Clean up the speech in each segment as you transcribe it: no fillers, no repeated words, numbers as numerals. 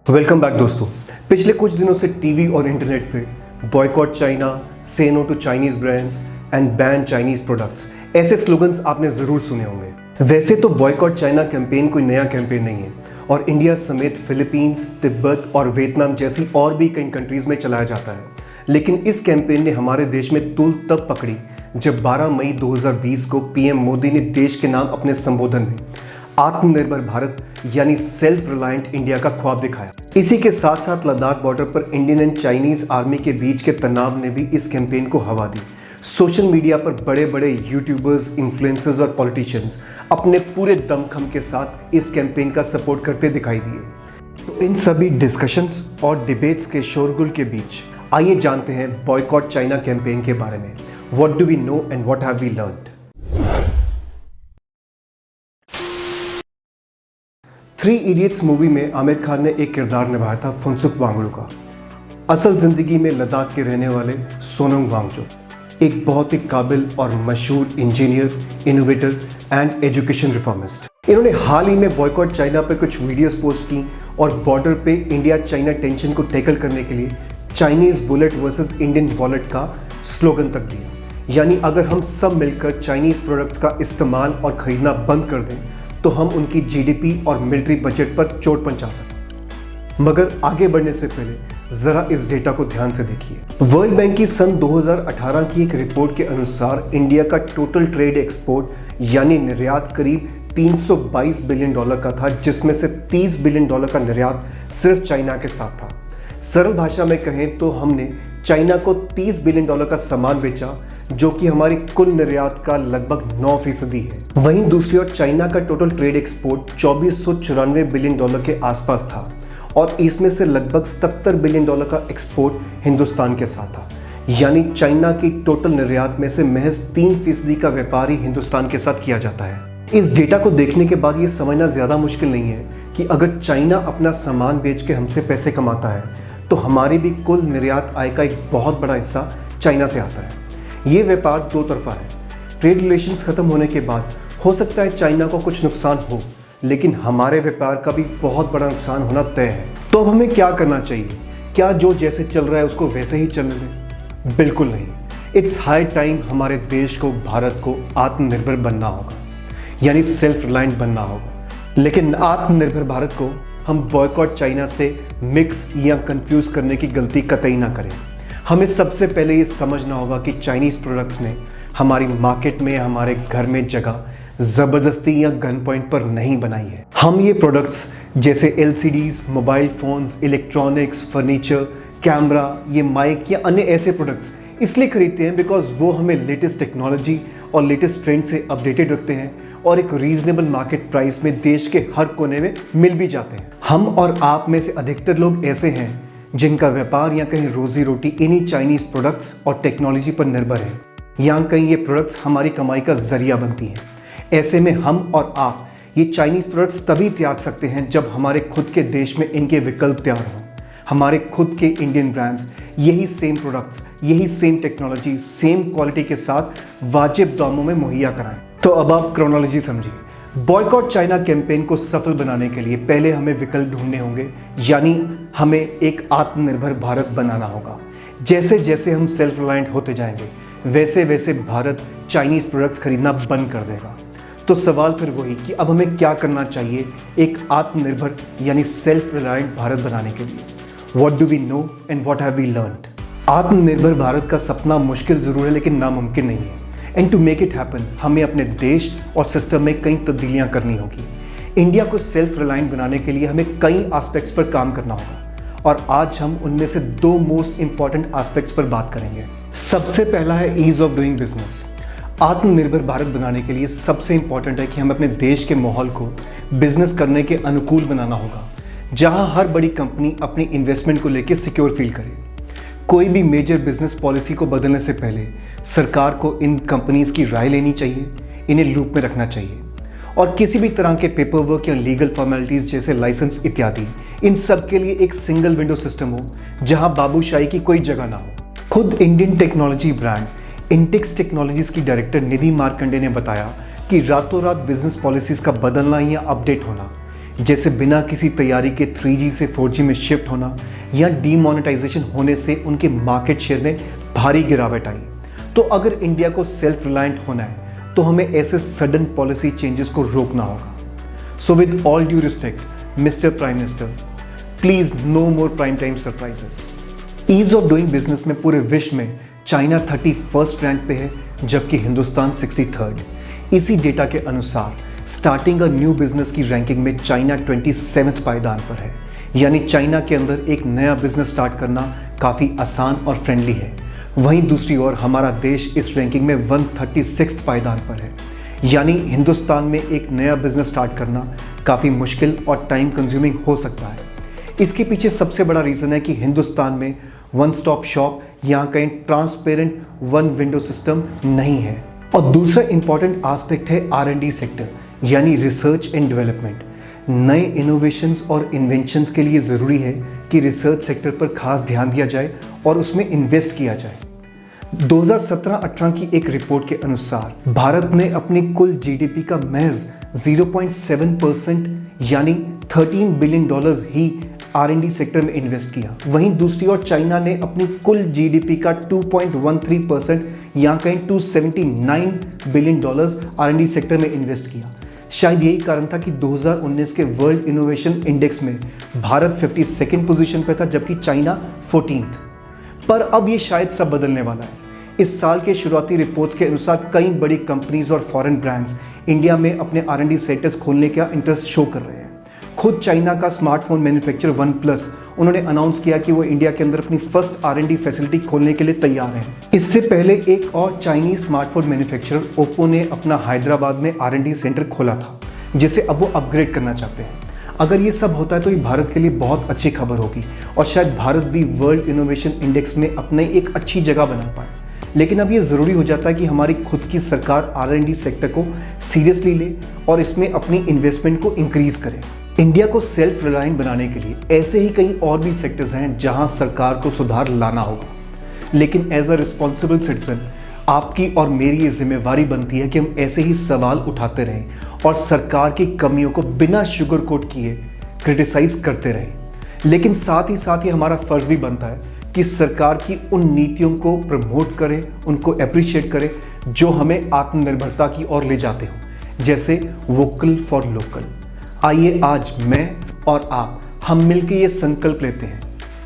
Welcome back दोस्तों। पिछले कुछ दिनों से टीवी और इंटरनेट पे बॉयकॉट चाइना, से no to Chinese brands and ban Chinese products, ऐसे स्लोगन्स आपने ज़रूर सुने होंगे। वैसे तो बॉयकॉट चाइना कैंपेन कोई नया कैंपेन नहीं है और इंडिया समेत फिलीपींस, तिब्बत और वियतनाम जैसी और भी कई कंट्रीज़ में चलाया जाता है। लेकिन इस कैंपेन ने हमारे देश में तूल तब पकड़ी जब 12 मई 2020 को पीएम मोदी ने देश के नाम अपने संबोधन में आत्मनिर्भर भारत यानी सेल्फ रिलायंट इंडिया का ख्वाब दिखाया। इसी के साथ साथ लद्दाख बॉर्डर पर इंडियन एंड चाइनीज आर्मी के बीच के तनाव ने भी इस कैंपेन को हवा दी। सोशल मीडिया पर बड़े बड़े यूट्यूबर्स, इन्फ्लुएंसर्स और पॉलिटिशियंस अपने पूरे दमखम के साथ इस कैंपेन का सपोर्ट करते दिखाई दिए। तो इन सभी डिस्कशंस और डिबेट्स के शोरगुल के बीच आइए जानते हैं बॉयकॉट चाइना कैंपेन के बारे में। What do we know and what have we learned. 3 idiots movie में आमिर खान ने एक किरदार निभाया था फुनसुक वांगडू का। असल जिंदगी में लद्दाख के रहने वाले सोनम वांगचुक एक बहुत ही काबिल और मशहूर engineer, innovator and education reformist. इन्होंने हाल ही में बॉयकॉट चाइना पर कुछ वीडियोस पोस्ट की और बॉर्डर पे इंडिया चाइना टेंशन को टैकल करने के लिए Chinese bullet versus Indian wallet का स्लोगन तक दिया। यानी अगर हम सब मिलकर चाइनीज प्रोडक्ट्स का इस्तेमाल और खरीदना बंद कर दें तो हम उनकी जीडीपी और मिलिट्री बजट पर चोट पहुंचा सकते। मगर आगे बढ़ने से पहले जरा इस डेटा को ध्यान से देखिए। वर्ल्ड बैंक की सन 2018 की एक रिपोर्ट के अनुसार इंडिया का टोटल ट्रेड एक्सपोर्ट यानी निर्यात करीब $322 बिलियन का था, जिसमें से $30 बिलियन का निर्यात सिर्फ चाइना के साथ था। सरल भाषा में कहें तो हमने चाइना को $30 बिलियन का सामान बेचा, जो कि हमारी कुल निर्यात का लगभग 9% है। वहीं दूसरी ओर चाइना का टोटल ट्रेड एक्सपोर्ट $2494 बिलियन के आसपास था और इसमें से लगभग $77 बिलियन का एक्सपोर्ट हिंदुस्तान के साथ था। यानी चाइना की टोटल निर्यात में से महज 3% का व्यापार ही हिंदुस्तान के साथ किया जाता है। इस डेटा को देखने के बाद ये समझना ज़्यादा मुश्किल नहीं है कि अगर चाइना अपना सामान बेच के हमसे पैसे कमाता है तो हमारी भी कुल निर्यात आय का एक बहुत बड़ा हिस्सा चाइना से आता है। ये व्यापार दो तरफा है। ट्रेड रिलेशंस खत्म होने के बाद हो सकता है चाइना को कुछ नुकसान हो, लेकिन हमारे व्यापार का भी बहुत बड़ा नुकसान होना तय है। तो अब हमें क्या करना चाहिए? क्या जो जैसे चल रहा है उसको वैसे ही चलने दें? बिल्कुल नहीं। इट्स हाई टाइम हमारे देश को, भारत को आत्मनिर्भर बनना होगा, यानी सेल्फ रिलायंट बनना होगा। लेकिन आत्मनिर्भर भारत को हम बॉयकॉट चाइना से मिक्स या कंफ्यूज करने की गलती कतई ना करें। हमें सबसे पहले ये समझना होगा कि चाइनीज़ प्रोडक्ट्स ने हमारी मार्केट में, हमारे घर में जगह ज़बरदस्ती या गन पॉइंट पर नहीं बनाई है। हम ये प्रोडक्ट्स जैसे LCDs, mobile phones, electronics, furniture, camera, ये माइक या अन्य ऐसे प्रोडक्ट्स इसलिए खरीदते हैं बिकॉज वो हमें लेटेस्ट टेक्नोलॉजी और लेटेस्ट ट्रेंड से अपडेटेड रखते हैं और एक रीजनेबल मार्केट प्राइस में देश के हर कोने में मिल भी जाते हैं। हम और आप में से अधिकतर लोग ऐसे हैं जिनका व्यापार या कहीं रोजी रोटी इन्हीं चाइनीज़ प्रोडक्ट्स और टेक्नोलॉजी पर निर्भर है, या कहीं ये प्रोडक्ट्स हमारी कमाई का जरिया बनती हैं। ऐसे में हम और आप ये चाइनीज़ प्रोडक्ट्स तभी त्याग सकते हैं जब हमारे खुद के देश में इनके विकल्प तैयार हों। हमारे खुद के इंडियन ब्रांड्स यही सेम प्रोडक्ट्स, यही सेम टेक्नोलॉजी, सेम क्वालिटी के साथ वाजिब दामों में मुहैया कराएं। तो अब आप क्रोनोलॉजी समझिए। बॉयकॉट चाइना कैंपेन को सफल बनाने के लिए पहले हमें विकल्प ढूंढने होंगे, यानी हमें एक आत्मनिर्भर भारत बनाना होगा। जैसे जैसे हम सेल्फ रिलायंट होते जाएंगे वैसे वैसे भारत चाइनीज़ प्रोडक्ट्स खरीदना बंद कर देगा। तो सवाल फिर वही कि अब हमें क्या करना चाहिए एक आत्मनिर्भर यानी सेल्फ रिलायंट भारत बनाने के लिए। What do we know and what have we learned. आत्मनिर्भर भारत का सपना मुश्किल ज़रूर है लेकिन नामुमकिन नहीं है। And to make it happen हमें अपने देश और सिस्टम में कई तब्दीलियां करनी होगी। इंडिया को सेल्फ रिलायंट बनाने के लिए हमें कई एस्पेक्ट्स पर काम करना होगा और आज हम उनमें से 2 मोस्ट इंपॉर्टेंट एस्पेक्ट्स पर बात करेंगे। सबसे पहला है ईज ऑफ डूइंग बिजनेस। आत्मनिर्भर भारत बनाने के लिए सबसे इंपॉर्टेंट है कि हम अपने देश के माहौल को बिजनेस करने के अनुकूल बनाना होगा, जहां हर बड़ी कंपनी अपनी इन्वेस्टमेंट को लेकर सिक्योर फील करे। कोई भी मेजर बिजनेस पॉलिसी को बदलने से पहले सरकार को इन कंपनीज की राय लेनी चाहिए, इन्हें लूप में रखना चाहिए और किसी भी तरह के पेपर वर्क या लीगल फॉर्मेलिटीज़ जैसे लाइसेंस इत्यादि, इन सब के लिए एक सिंगल विंडो सिस्टम हो जहां बाबूशाही की कोई जगह ना हो। खुद Indian technology brand Intex technologies की डायरेक्टर निधि मार्कंडे ने बताया कि रातों रात बिजनेस पॉलिसीज़ का बदलना या अपडेट होना जैसे बिना किसी तैयारी के 3G से 4G में शिफ्ट होना या डीमोनेटाइजेशन होने से उनके मार्केट शेयर में भारी गिरावट आई। तो अगर इंडिया को सेल्फ रिलायंट होना है तो हमें ऐसे सडन पॉलिसी चेंजेस को रोकना होगा। So with all due respect mister prime minister, please no more prime time surprises. Ease of doing business में पूरे विश्व में चाइना 31st रैंक पे है, जबकि हिंदुस्तान 63rd। इसी डेटा के अनुसार स्टार्टिंग अ न्यू बिजनेस की रैंकिंग में चाइना 27वें पायदान पर है। यानी चाइना के अंदर एक नया बिजनेस स्टार्ट करना काफ़ी आसान और फ्रेंडली है। वहीं दूसरी ओर हमारा देश इस रैंकिंग में 136 पायदान पर है। यानी हिंदुस्तान में एक नया बिजनेस स्टार्ट करना काफ़ी मुश्किल और टाइम कंज्यूमिंग हो सकता है। इसके पीछे सबसे बड़ा रीज़न है कि हिंदुस्तान में वन स्टॉप शॉप या कहीं ट्रांसपेरेंट वन विंडो सिस्टम नहीं है। और दूसरा इंपॉर्टेंट एस्पेक्ट है R&D सेक्टर, यानी रिसर्च एंड डेवलपमेंट। नए इनोवेशंस और इन्वेंशंस के लिए ज़रूरी है कि रिसर्च सेक्टर पर खास ध्यान दिया जाए और उसमें इन्वेस्ट किया जाए। 2017-18 की एक रिपोर्ट के अनुसार भारत ने अपनी कुल GDP का महज 0.7% यानी $13 बिलियन ही R&D सेक्टर में इन्वेस्ट किया। वहीं दूसरी ओर चाइना ने अपनी कुल GDP का 2.13% या कहीं $279 बिलियन R&D सेक्टर में इन्वेस्ट किया। शायद यही कारण था कि 2019 के वर्ल्ड इनोवेशन इंडेक्स में भारत 52nd पोजीशन पर था, जबकि चाइना 14th। पर अब ये शायद सब बदलने वाला है। इस साल के शुरुआती रिपोर्ट्स के अनुसार कई बड़ी कंपनीज और फॉरेन ब्रांड्स इंडिया में अपने R&D सेंटर्स खोलने का इंटरेस्ट शो कर रहे हैं। खुद चाइना का स्मार्टफोन मैन्युफैक्चरर OnePlus, उन्होंने अनाउंस किया कि वो इंडिया के अंदर अपनी फर्स्ट R&D फैसिलिटी खोलने के लिए तैयार हैं। इससे पहले एक और चाइनीज स्मार्टफोन मैन्युफैक्चरर ओप्पो ने अपना हैदराबाद में R&D सेंटर खोला था, जिसे अब वो अपग्रेड करना चाहते हैं। अगर ये सब होता है तो ये भारत के लिए बहुत अच्छी खबर होगी और शायद भारत भी वर्ल्ड इनोवेशन इंडेक्स में अपने एक अच्छी जगह बना पाए। लेकिन अब ये ज़रूरी हो जाता है कि हमारी खुद की सरकार R&D सेक्टर को सीरियसली ले और इसमें अपनी इन्वेस्टमेंट को इंक्रीज करे। इंडिया को सेल्फ रिलायंट बनाने के लिए ऐसे ही कई और भी सेक्टर्स हैं जहां सरकार को सुधार लाना होगा। लेकिन एज अ रिस्पॉन्सिबल सिटीजन आपकी और मेरी ये जिम्मेवारी बनती है कि हम ऐसे ही सवाल उठाते रहें और सरकार की कमियों को बिना शुगर कोट किए क्रिटिसाइज करते रहें। लेकिन साथ ही हमारा फर्ज भी बनता है कि सरकार की उन नीतियों को प्रमोट करें, उनको अप्रिशिएट करें जो हमें आत्मनिर्भरता की ओर ले जाते हो, जैसे वोकल फॉर लोकल। आइए आज मैं और आप हम मिलकर ये संकल्प लेते हैं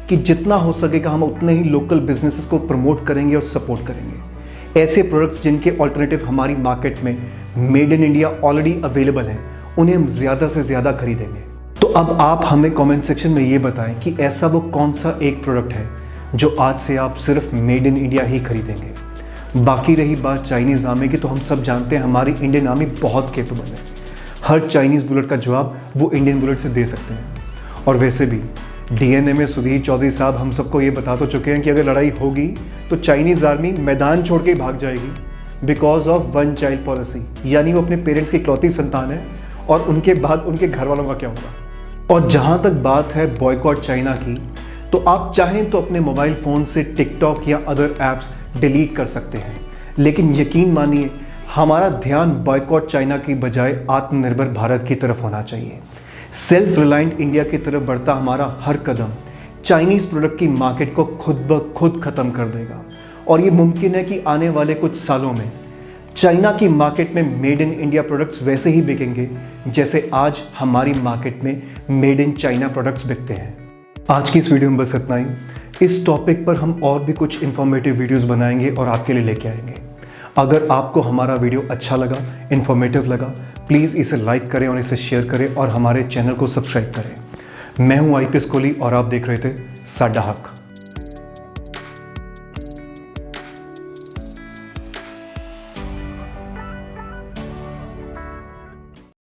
कि जितना हो सकेगा हम उतने ही लोकल बिजनेसेस को प्रमोट करेंगे और सपोर्ट करेंगे। ऐसे प्रोडक्ट्स जिनके ऑल्टरनेटिव हमारी मार्केट में made in India already available हैं, उन्हें हम ज़्यादा से ज़्यादा खरीदेंगे। तो अब आप हमें कमेंट सेक्शन में ये बताएं कि ऐसा वो कौन सा एक प्रोडक्ट है जो आज से आप सिर्फ मेड इन इंडिया ही खरीदेंगे। बाकी रही बात चाइनीज़ आर्मी की, तो हम सब जानते हैं हमारी इंडियन आर्मी बहुत केपेबल है। हर चाइनीज़ बुलेट का जवाब वो इंडियन बुलेट से दे सकते हैं। और वैसे भी DNA में सुधीर चौधरी साहब हम सबको ये बता तो चुके हैं कि अगर लड़ाई होगी तो चाइनीज़ आर्मी मैदान छोड़ के भाग जाएगी because of one child policy. यानी वो अपने पेरेंट्स की इकलौती संतान है और उनके बाद उनके घर वालों का क्या होगा। और जहाँ तक बात है बॉयकॉट चाइना की, तो आप चाहें तो अपने मोबाइल फ़ोन से टिकटॉक या अदर ऐप्स डिलीट कर सकते हैं। लेकिन यकीन मानिए हमारा ध्यान बॉयकॉट चाइना की बजाय आत्मनिर्भर भारत की तरफ होना चाहिए। सेल्फ रिलायंट इंडिया की तरफ बढ़ता हमारा हर कदम चाइनीज़ प्रोडक्ट की मार्केट को खुद ब खुद ख़त्म कर देगा। और ये मुमकिन है कि आने वाले कुछ सालों में चाइना की मार्केट में मेड इन इंडिया प्रोडक्ट्स वैसे ही बिकेंगे जैसे आज हमारी मार्केट में मेड इन चाइना प्रोडक्ट्स बिकते हैं। आज की इस वीडियो में बस इतना ही। इस टॉपिक पर हम और भी कुछ इन्फॉर्मेटिव वीडियोस बनाएंगे और आपके लिए लेके आएंगे। अगर आपको हमारा वीडियो अच्छा लगा, इन्फॉर्मेटिव लगा, प्लीज़ इसे लाइक करें और इसे शेयर करें और हमारे चैनल को सब्सक्राइब करें। मैं हूं IPS कोहली और आप देख रहे थे साडा हक।